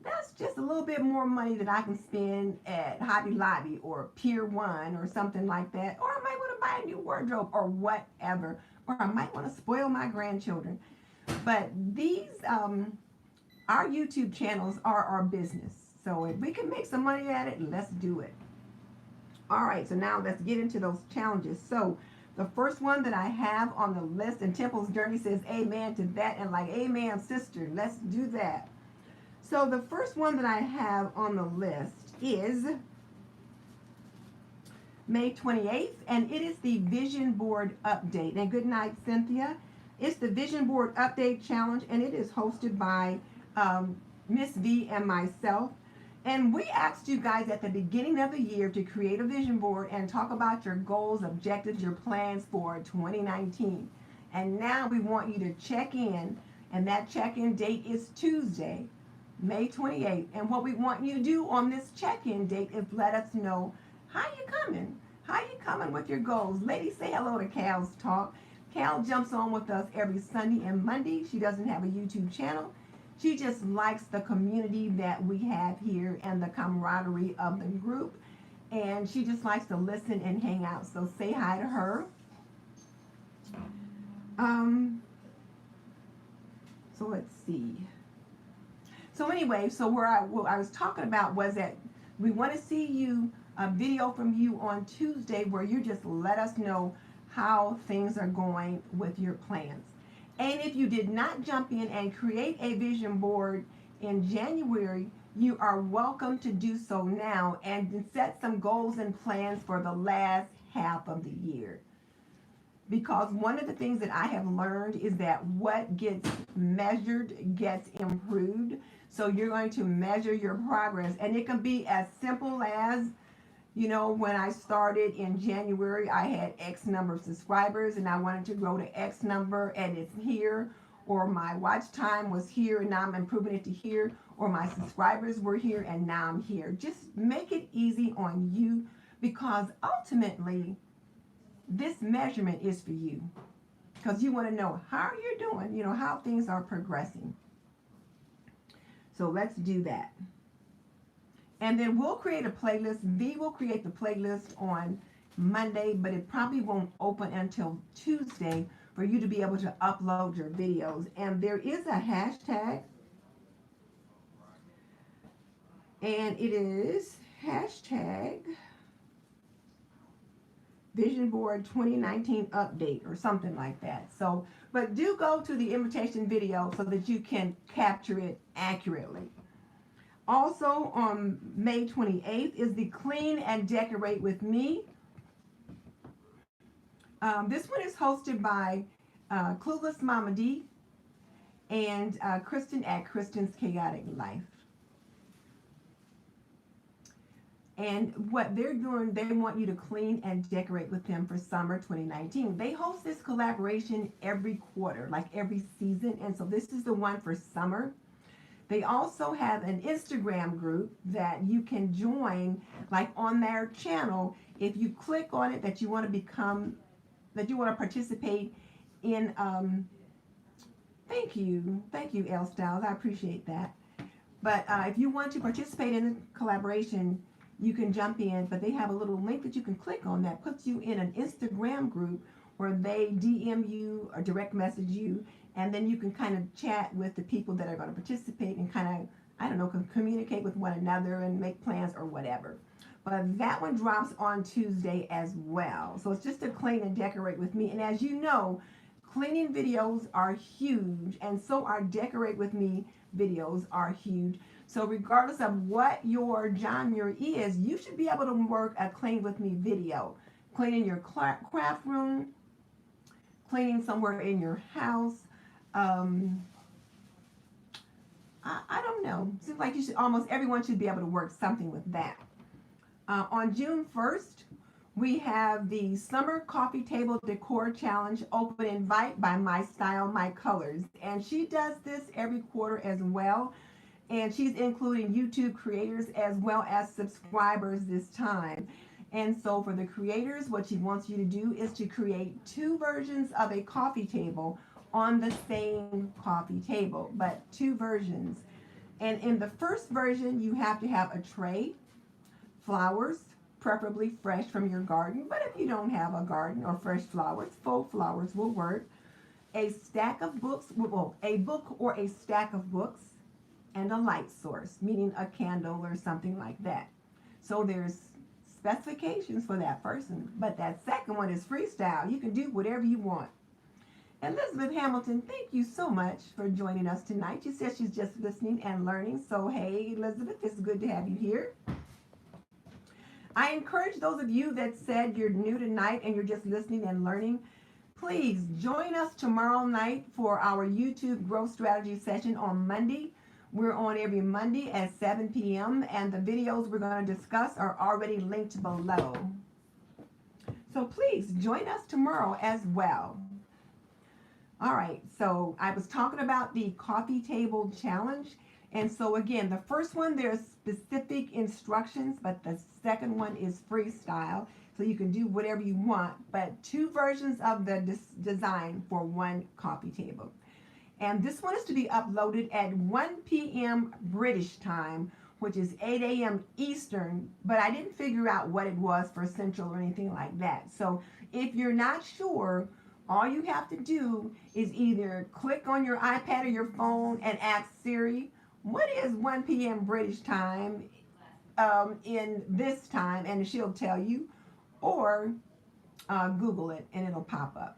that's just a little bit more money that I can spend at Hobby Lobby or Pier 1 or something like that. Or I might want to buy a new wardrobe or whatever. Or I might want to spoil my grandchildren. But these, our YouTube channels are our business. So if we can make some money at it, let's do it. All right, so now let's get into those challenges. So the first one that I have on the list, and Temple's Journey says amen to that, and like, amen, sister, let's do that. So the first one that I have on the list is May 28th, and it is the Vision Board Update. And good night, Cynthia. It's the Vision Board Update Challenge, and it is hosted by Miss V and myself. And we asked you guys at the beginning of the year to create a vision board and talk about your goals, objectives, your plans for 2019. And now we want you to check in, and that check-in date is Tuesday, May 28th. And what we want you to do on this check-in date is let us know how you coming. How you coming with your goals? Ladies, say hello to Cal's Talk. Cal jumps on with us every Sunday and Monday. She doesn't have a YouTube channel. She just likes the community that we have here and the camaraderie of the group. And she just likes to listen and hang out. So say hi to her. So let's see. So anyway, so what I was talking about was that we want to see you, a video from you on Tuesday where you just let us know how things are going with your plans. And if you did not jump in and create a vision board in January, you are welcome to do so now and set some goals and plans for the last half of the year. Because one of the things that I have learned is that what gets measured gets improved. So you're going to measure your progress. And it can be as simple as, you know, when I started in January, I had X number of subscribers and I wanted to grow to X number and it's here. Or my watch time was here and now I'm improving it to here. Or my subscribers were here and now I'm here. Just make it easy on you, because ultimately this measurement is for you. Because you want to know how you're doing, you know, how things are progressing. So let's do that. And then we'll create a playlist. V will create the playlist on Monday, but it probably won't open until Tuesday for you to be able to upload your videos. And there is a hashtag, and it is hashtag Vision Board 2019 Update or something like that. So, but do go to the invitation video so that you can capture it accurately. Also on May 28th is the Clean and Decorate with Me. This one is hosted by Clueless Mama D and Kristin at Kristin's Chaotic Life. And what they're doing, they want you to clean and decorate with them for summer 2019. They host this collaboration every quarter, like every season. And so this is the one for summer. They also have an Instagram group that you can join, like on their channel. If you click on it, that you want to become, that you want to participate in, thank you, L Styles, I appreciate that. But if you want to participate in the collaboration, you can jump in, but they have a little link that you can click on that puts you in an Instagram group where they DM you or direct message you, and then you can kind of chat with the people that are going to participate and kind of, I don't know, communicate with one another and make plans or whatever. But that one drops on Tuesday as well. So it's just to clean and decorate with me. And as you know, cleaning videos are huge, and so our decorate with me videos are huge. So regardless of what your genre is, you should be able to work a clean with me video. Cleaning your craft room, cleaning somewhere in your house. I don't know. Seems like you should, almost everyone should be able to work something with that. On June 1st, we have the Summer Coffee Table Decor Challenge Open Invite by My Style, My Colors. And she does this every quarter as well. And she's including YouTube creators as well as subscribers this time. And so for the creators, what she wants you to do is to create 2 versions of a coffee table on the same coffee table, but 2 versions. And in the first version, you have to have a tray, flowers, preferably fresh from your garden, but if you don't have a garden or fresh flowers, faux flowers will work. A stack of books, well, a book or a stack of books, and a light source, meaning a candle or something like that. So there's specifications for that person, but that second one is freestyle. You can do whatever you want. Elizabeth Hamilton, thank you so much for joining us tonight. She says she's just listening and learning. So hey, Elizabeth, it's good to have you here. I encourage those of you that said you're new tonight and you're just listening and learning, please join us tomorrow night for our YouTube growth strategy session on Monday. We're on every Monday at 7 p.m. and the videos we're going to discuss are already linked below. So please join us tomorrow as well. All right, so I was talking about the coffee table challenge. And so again, the first one, there's specific instructions, but the second one is freestyle. So you can do whatever you want, but 2 versions of the design for 1 coffee table. And this one is to be uploaded at 1 p.m. British time, which is 8 a.m. Eastern, but I didn't figure out what it was for Central or anything like that. So if you're not sure, all you have to do is either click on your iPad or your phone and ask Siri, what is 1 p.m. British time in this time, and she'll tell you, or Google it and it'll pop up.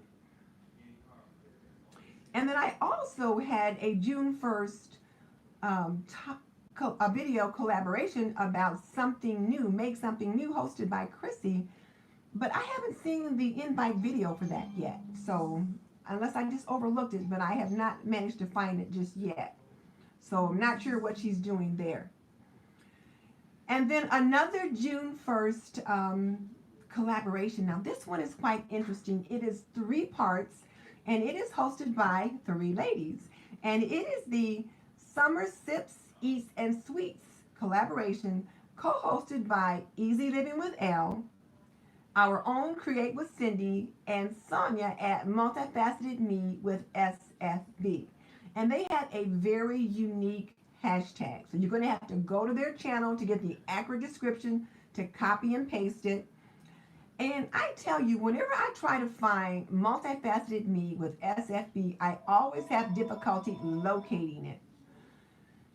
And then I also had a June 1st a video collaboration about something new, make something new, hosted by Kristin, but I haven't seen the invite video for that yet. So unless I just overlooked it, but I have not managed to find it just yet. So I'm not sure what she's doing there. And then another June 1st collaboration. Now this one is quite interesting. It is 3 parts and it is hosted by 3 ladies. And it is the Summer Sips, Eats, and Sweets collaboration co-hosted by Easy Living with Elle, our own Create with Cindy, and Sonia at Multifaceted Me with SFB. And they had a very unique hashtag. So you're going to have to go to their channel to get the accurate description, to copy and paste it. And I tell you, whenever I try to find Multifaceted Me with SFB, I always have difficulty locating it.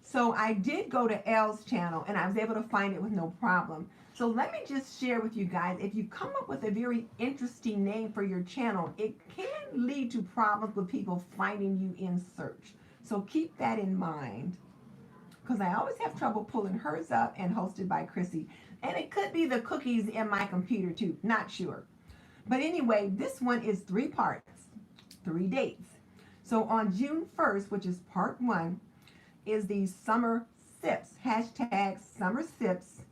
So I did go to Elle's channel and I was able to find it with no problem. So let me just share with you guys, if you come up with a very interesting name for your channel, it can lead to problems with people finding you in search. So keep that in mind, because I always have trouble pulling hers up and hosted by Chrissy. And it could be the cookies in my computer too, not sure. But anyway, this one is 3 parts, 3 dates. So on June 1st, which is part 1, is the Summer Sips, hashtag Summer Sips.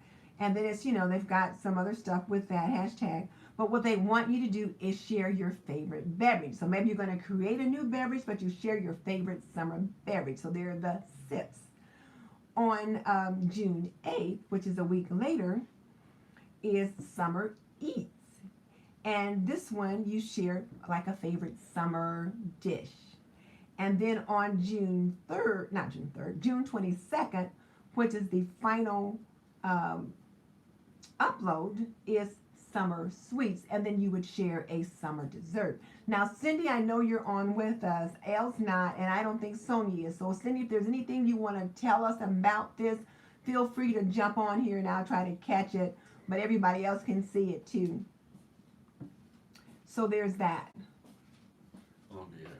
And then it's, you know, they've got some other stuff with that hashtag. But what they want you to do is share your favorite beverage. So maybe you're going to create a new beverage, but you share your favorite summer beverage. So they're the sips. On June 8th, which is a week later, is Summer Eats. And this one, you share like a favorite summer dish. And then on June 22nd, which is the final upload, is Summer Sweets. And then you would share a summer dessert. Now, Cindy, I know you're on with us. Elle's not, and I don't think Sonia is. So, Cindy, if there's anything you want to tell us about this, feel free to jump on here and I'll try to catch it but everybody else can see it too. So there's that. How long do you have?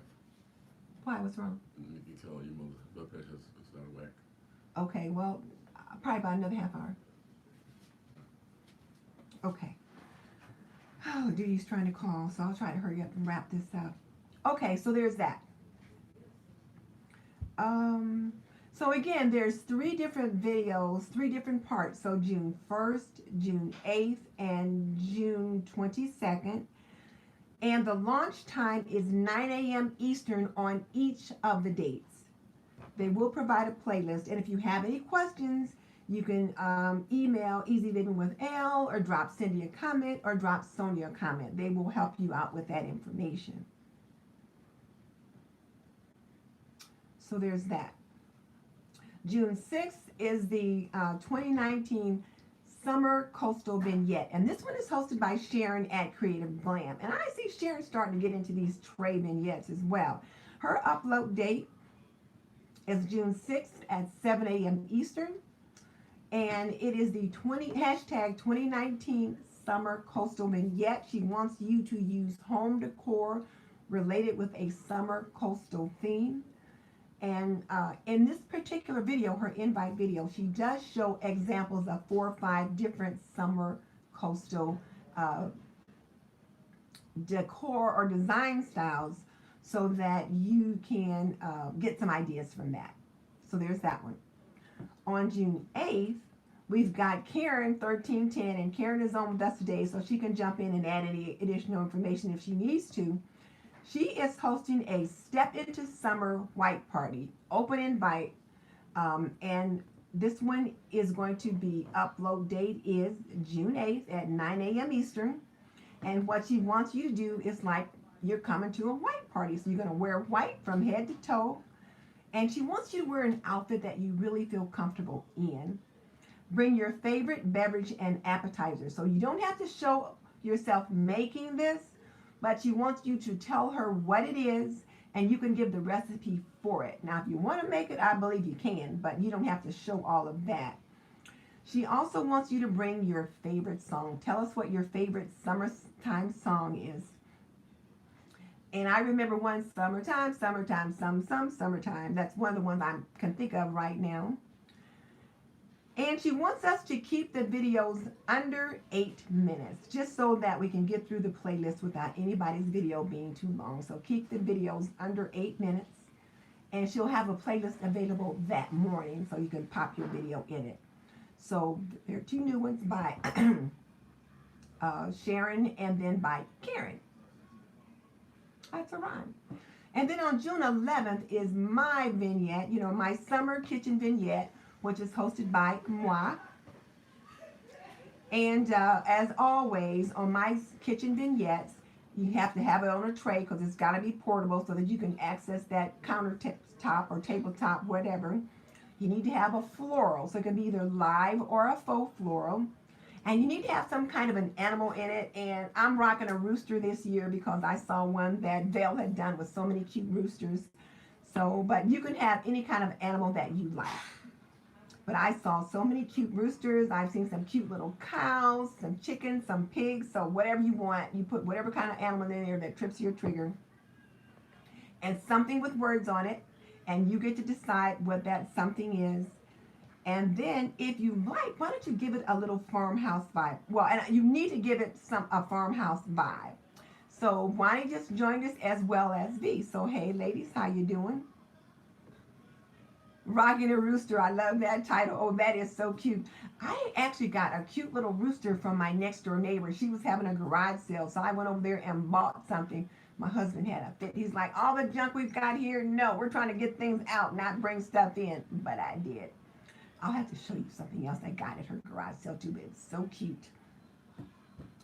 Why? What's wrong? You can tell your mother's blood pressure is out of whack. Okay, well, probably about another half hour. Okay. Oh, Judy's trying to call, so I'll try to hurry up and wrap this up. Okay, so there's that. So again, there's 3 different videos, 3 different parts. So June 1st, June 8th, and June 22nd. And the launch time is 9 a.m. Eastern on each of the dates. They will provide a playlist. And if you have any questions, you can email Easy Living with L, or drop Cindy a comment, or drop Sonia a comment. They will help you out with that information. So there's that. June 6th is the 2019 Summer Coastal Vignette. And this one is hosted by Sharon at Creative Glam. And I see Sharon starting to get into these tray vignettes as well. Her upload date is June 6th at 7 a.m. Eastern. And it is the hashtag 2019 Summer Coastal Vignette. She wants you to use home decor related with a summer coastal theme. And in this particular video, her invite video, she does show examples of 4 or 5 different summer coastal decor or design styles, so that you can get some ideas from that. So there's that one. On June 8th, we've got Karen 1310, and Karen is on with us today, so she can jump in and add any additional information if she needs to. She is hosting a Step into Summer White Party, open invite, and this one is going to be, upload date is June 8th at 9 a.m. Eastern. And what she wants you to do is like you're coming to a white party. So you're going to wear white from head to toe. And she wants you to wear an outfit that you really feel comfortable in. Bring your favorite beverage and appetizer. So you don't have to show yourself making this, but she wants you to tell her what it is, and you can give the recipe for it. Now, if you want to make it, I believe you can, but you don't have to show all of that. She also wants you to bring your favorite song. Tell us what your favorite summertime song is. And I remember one, summertime, summertime. That's one of the ones I can think of right now. And she wants us to keep the videos under 8 minutes, just so that we can get through the playlist without anybody's video being too long. So keep the videos under 8 minutes, and she'll have a playlist available that morning, so you can pop your video in it. So there are 2 new ones by Sharon, and then by Karen. That's a rhyme. And then on June 11th is my vignette, my summer kitchen vignette, which is hosted by moi. And as always, on my kitchen vignettes, you have to have it on a tray, because it's got to be portable so that you can access that countertop or tabletop, whatever. You need to have a floral, so it can be either live or a faux floral. And you need to have some kind of an animal in it. And I'm rocking a rooster this year because I saw one that Vail had done with so many cute roosters. So, but you can have any kind of animal that you like. But I saw so many cute roosters. I've seen some cute little cows, some chickens, some pigs. So whatever you want, you put whatever kind of animal in there that trips your trigger. And something with words on it. And you get to decide what that something is. And then if you like, why don't you give it a little farmhouse vibe? Well, and you need to give it a farmhouse vibe. So why don't you just join us as well as V? So hey ladies, how you doing? Rocking a Rooster, I love that title. Oh, that is so cute. I actually got a cute little rooster from my next door neighbor. She was having a garage sale, so I went over there and bought something. My husband had a fit. He's like, all the junk we've got here, no, we're trying to get things out, not bring stuff in. But I did. I'll have to show you something else I got at her garage sale too, but it's so cute.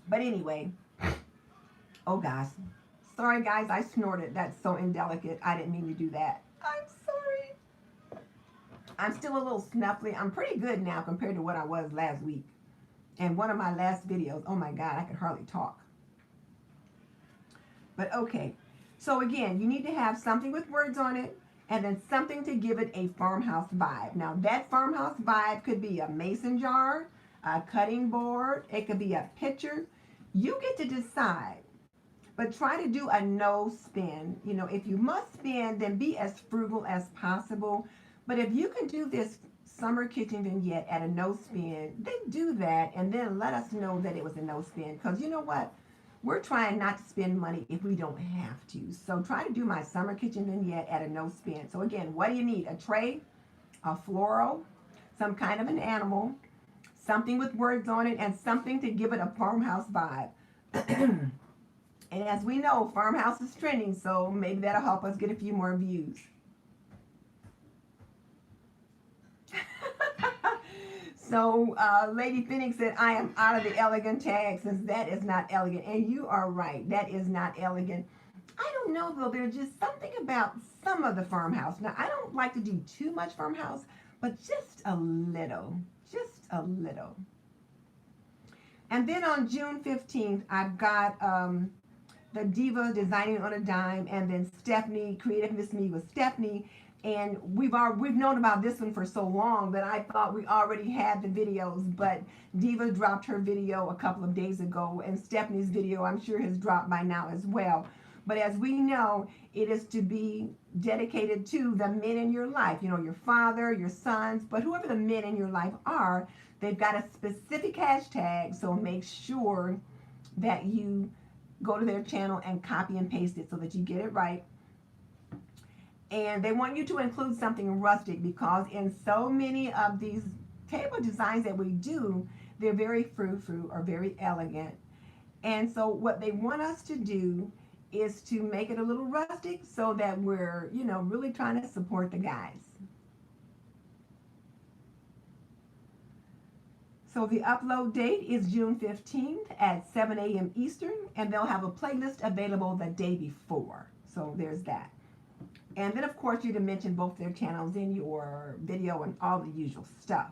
But anyway, oh gosh. Sorry guys, I snorted. That's so indelicate. I didn't mean to do that. I'm sorry. I'm still a little snuffly. I'm pretty good now compared to what I was last week. And one of my last videos, oh my God, I could hardly talk. But okay. So again, you need to have something with words on it, and then something to give it a farmhouse vibe. Now that farmhouse vibe could be a mason jar, a cutting board. It could be a picture. You get to decide. But try to do a no spin. You know, if you must spend, then be as frugal as possible. But if you can do this summer kitchen vignette at a no spin, then do that and then let us know that it was a no spin. Because you know what? We're trying not to spend money if we don't have to. So try to do my summer kitchen vignette at a no spin. So again, what do you need? A tray, a floral, some kind of an animal, something with words on it, and something to give it a farmhouse vibe. And as we know, farmhouse is trending, so maybe that'll help us get a few more views. So Lady Phoenix said, I am out of the elegant tag since that is not elegant. And you are right, that is not elegant. I don't know though, there's just something about some of the farmhouse. Now, I don't like to do too much farmhouse, but just a little, just a little. And then on June 15th, I've got the Diva Designing on a Dime, and then Stephanie, Creative Miss Me with Stephanie. And we've known about this one for so long that I thought we already had the videos, but Diva dropped her video a couple of days ago, and Stephanie's video I'm sure has dropped by now as well. But as we know, it is to be dedicated to the men in your life, you know, your father, your sons, but whoever the men in your life are, they've got a specific hashtag, so make sure that you go to their channel and copy and paste it so that you get it right. And they want you to include something rustic because in so many of these table designs that we do, they're very frou-frou or very elegant. And so what they want us to do is to make it a little rustic so that we're, you know, really trying to support the guys. So the upload date is June 15th at 7 a.m. Eastern, and they'll have a playlist available the day before. So there's that. And then, of course, you can mention both their channels in your video and all the usual stuff.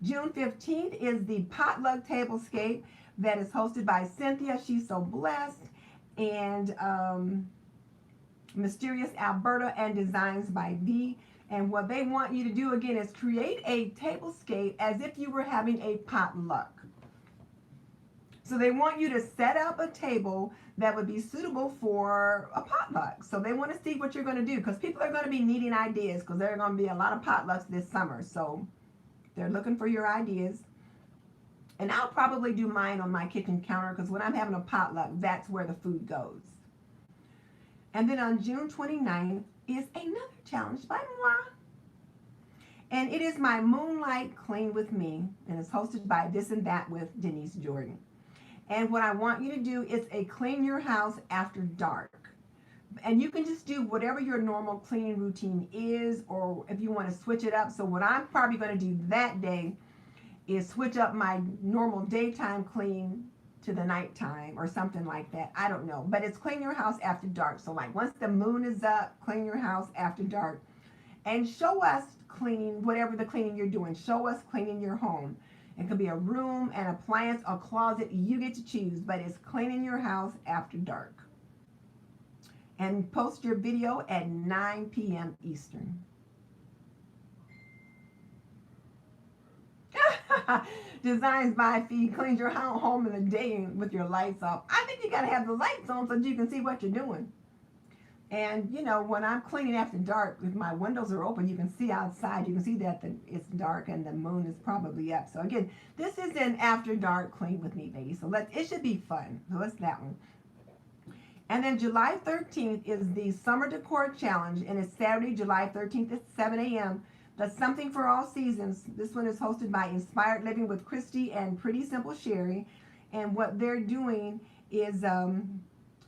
June 15th is the Potluck Tablescape that is hosted by Cynthia, She's So Blessed, and Mysterious Alberta, and designs by V. And what they want you to do, again, is create a tablescape as if you were having a potluck. So they want you to set up a table that would be suitable for a potluck. So they want to see what you're going to do because people are going to be needing ideas because there are going to be a lot of potlucks this summer. So they're looking for your ideas. And I'll probably do mine on my kitchen counter because when I'm having a potluck, that's where the food goes. And then on June 29th is another challenge by moi. And it is my Moonlight Clean With Me. And it's hosted by This and That with Denise Jordan. And what I want you to do is a clean your house after dark. And you can just do whatever your normal cleaning routine is, or if you want to switch it up. So what I'm probably going to do that day is switch up my normal daytime clean to the nighttime or something like that. I don't know. But it's clean your house after dark. So like once the moon is up, clean your house after dark. And show us cleaning, whatever the cleaning you're doing. Show us cleaning your home. It could be a room, an appliance, a closet. You get to choose, but it's cleaning your house after dark. And post your video at 9 p.m. Eastern. Designs by Fee cleans your home in the day with your lights off. I think you got to have the lights on so that you can see what you're doing. And, you know, when I'm cleaning after dark, if my windows are open, you can see outside. You can see that it's dark and the moon is probably up. So, again, this is an after dark clean with me, baby. So, it should be fun. So, that's that one. And then July 13th is the Summer Decor Challenge. And it's Saturday, July 13th at 7 a.m. That's Something for All Seasons. This one is hosted by Inspired Living with Kristin and Pretty Simple Sherry. And what they're doing is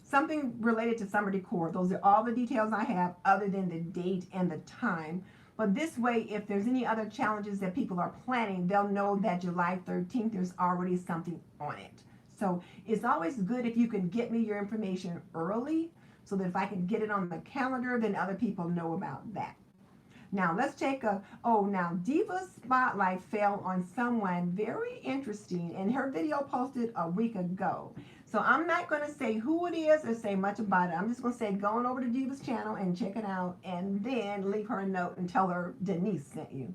something related to summer decor. Those are all the details I have other than the date and the time. But this way, if there's any other challenges that people are planning, they'll know that July 13th, there's already something on it. So it's always good if you can get me your information early so that if I can get it on the calendar, then other people know about that. Now, let's take now Diva's Spotlight fell on someone very interesting, and her video posted a week ago. So I'm not going to say who it is or say much about it. I'm just going to say go on over to Diva's channel and check it out, and then leave her a note and tell her Denise sent you.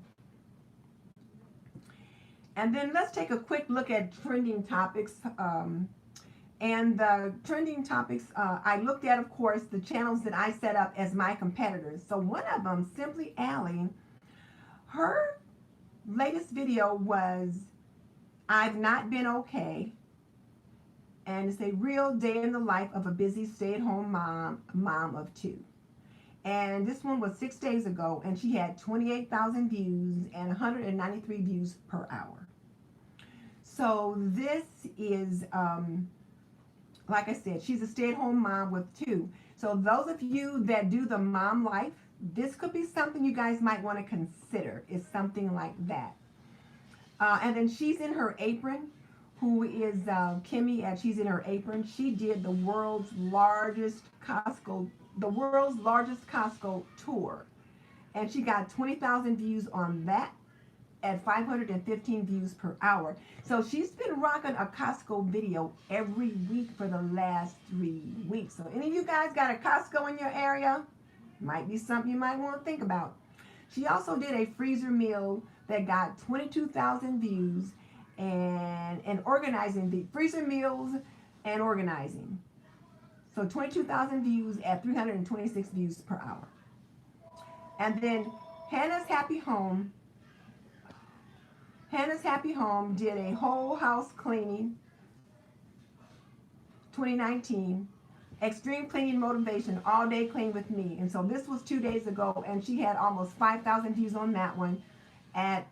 And then let's take a quick look at trending topics. And the trending topics, I looked at, of course, the channels that I set up as my competitors. So one of them, Simply Allie, her latest video was I've Not Been Okay. And it's a real day in the life of a busy stay-at-home mom of two. And this one was 6 days ago, and she had 28,000 views and 193 views per hour. So this is, like I said, she's a stay-at-home mom with two. So those of you that do the mom life, this could be something you guys might want to consider, is something like that. And then she's in her apron, who is Kimmy, and she's in her apron. She did the world's largest Costco tour. And she got 20,000 views on that at 515 views per hour. So she's been rocking a Costco video every week for the last 3 weeks. So any of you guys got a Costco in your area? Might be something you might want to think about. She also did a freezer meal that got 22,000 views and organizing, the freezer meals and organizing. So 22,000 views at 326 views per hour. And then Hannah's Happy Home did a whole house cleaning 2019, extreme cleaning motivation, all day clean with me. And so this was 2 days ago, and she had almost 5,000 views on that one at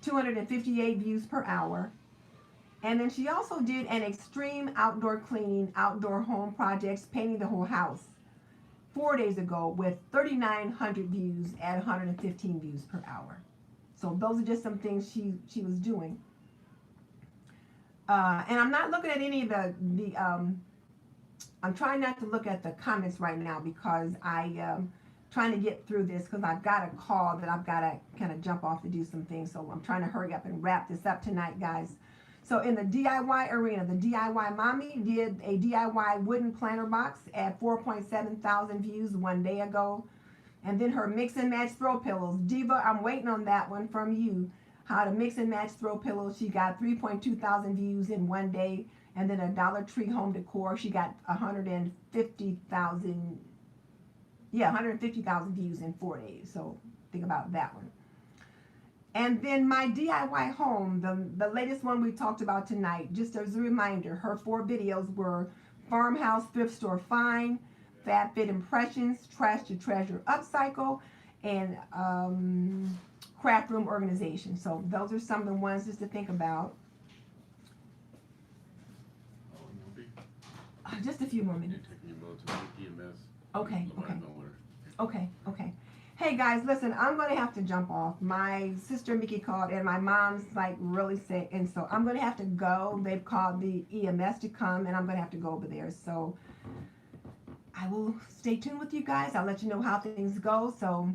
258 views per hour. And then she also did an extreme outdoor cleaning, outdoor home projects, painting the whole house 4 days ago with 3,900 views at 115 views per hour. So those are just some things she was doing. And I'm not looking at any of the I'm trying not to look at the comments right now because I trying to get through this because I've got a call that I've got to kind of jump off to do some things. So I'm trying to hurry up and wrap this up tonight, guys. So in the DIY arena, the DIY mommy did a DIY wooden planter box at 4.7 thousand views 1 day ago. And then her mix and match throw pillows. Diva, I'm waiting on that one from you. How to mix and match throw pillows. She got 3.2 thousand views in 1 day. And then a Dollar Tree home decor, she got 150,000 views in 4 days. So think about that one. And then my DIY home, the latest one we talked about tonight, just as a reminder, her 4 videos were Farmhouse Thrift Store Find, Fat Fit Impressions, Trash to Treasure Upcycle, and Craft Room Organization. So those are some of the ones just to think about. Just a few more minutes. Okay. Hey guys, listen, I'm going to have to jump off. My sister Mickey called and my mom's like really sick, and so I'm going to have to go. They've called the EMS to come, and I'm going to have to go over there. So I will stay tuned with you guys. I'll let you know how things go. So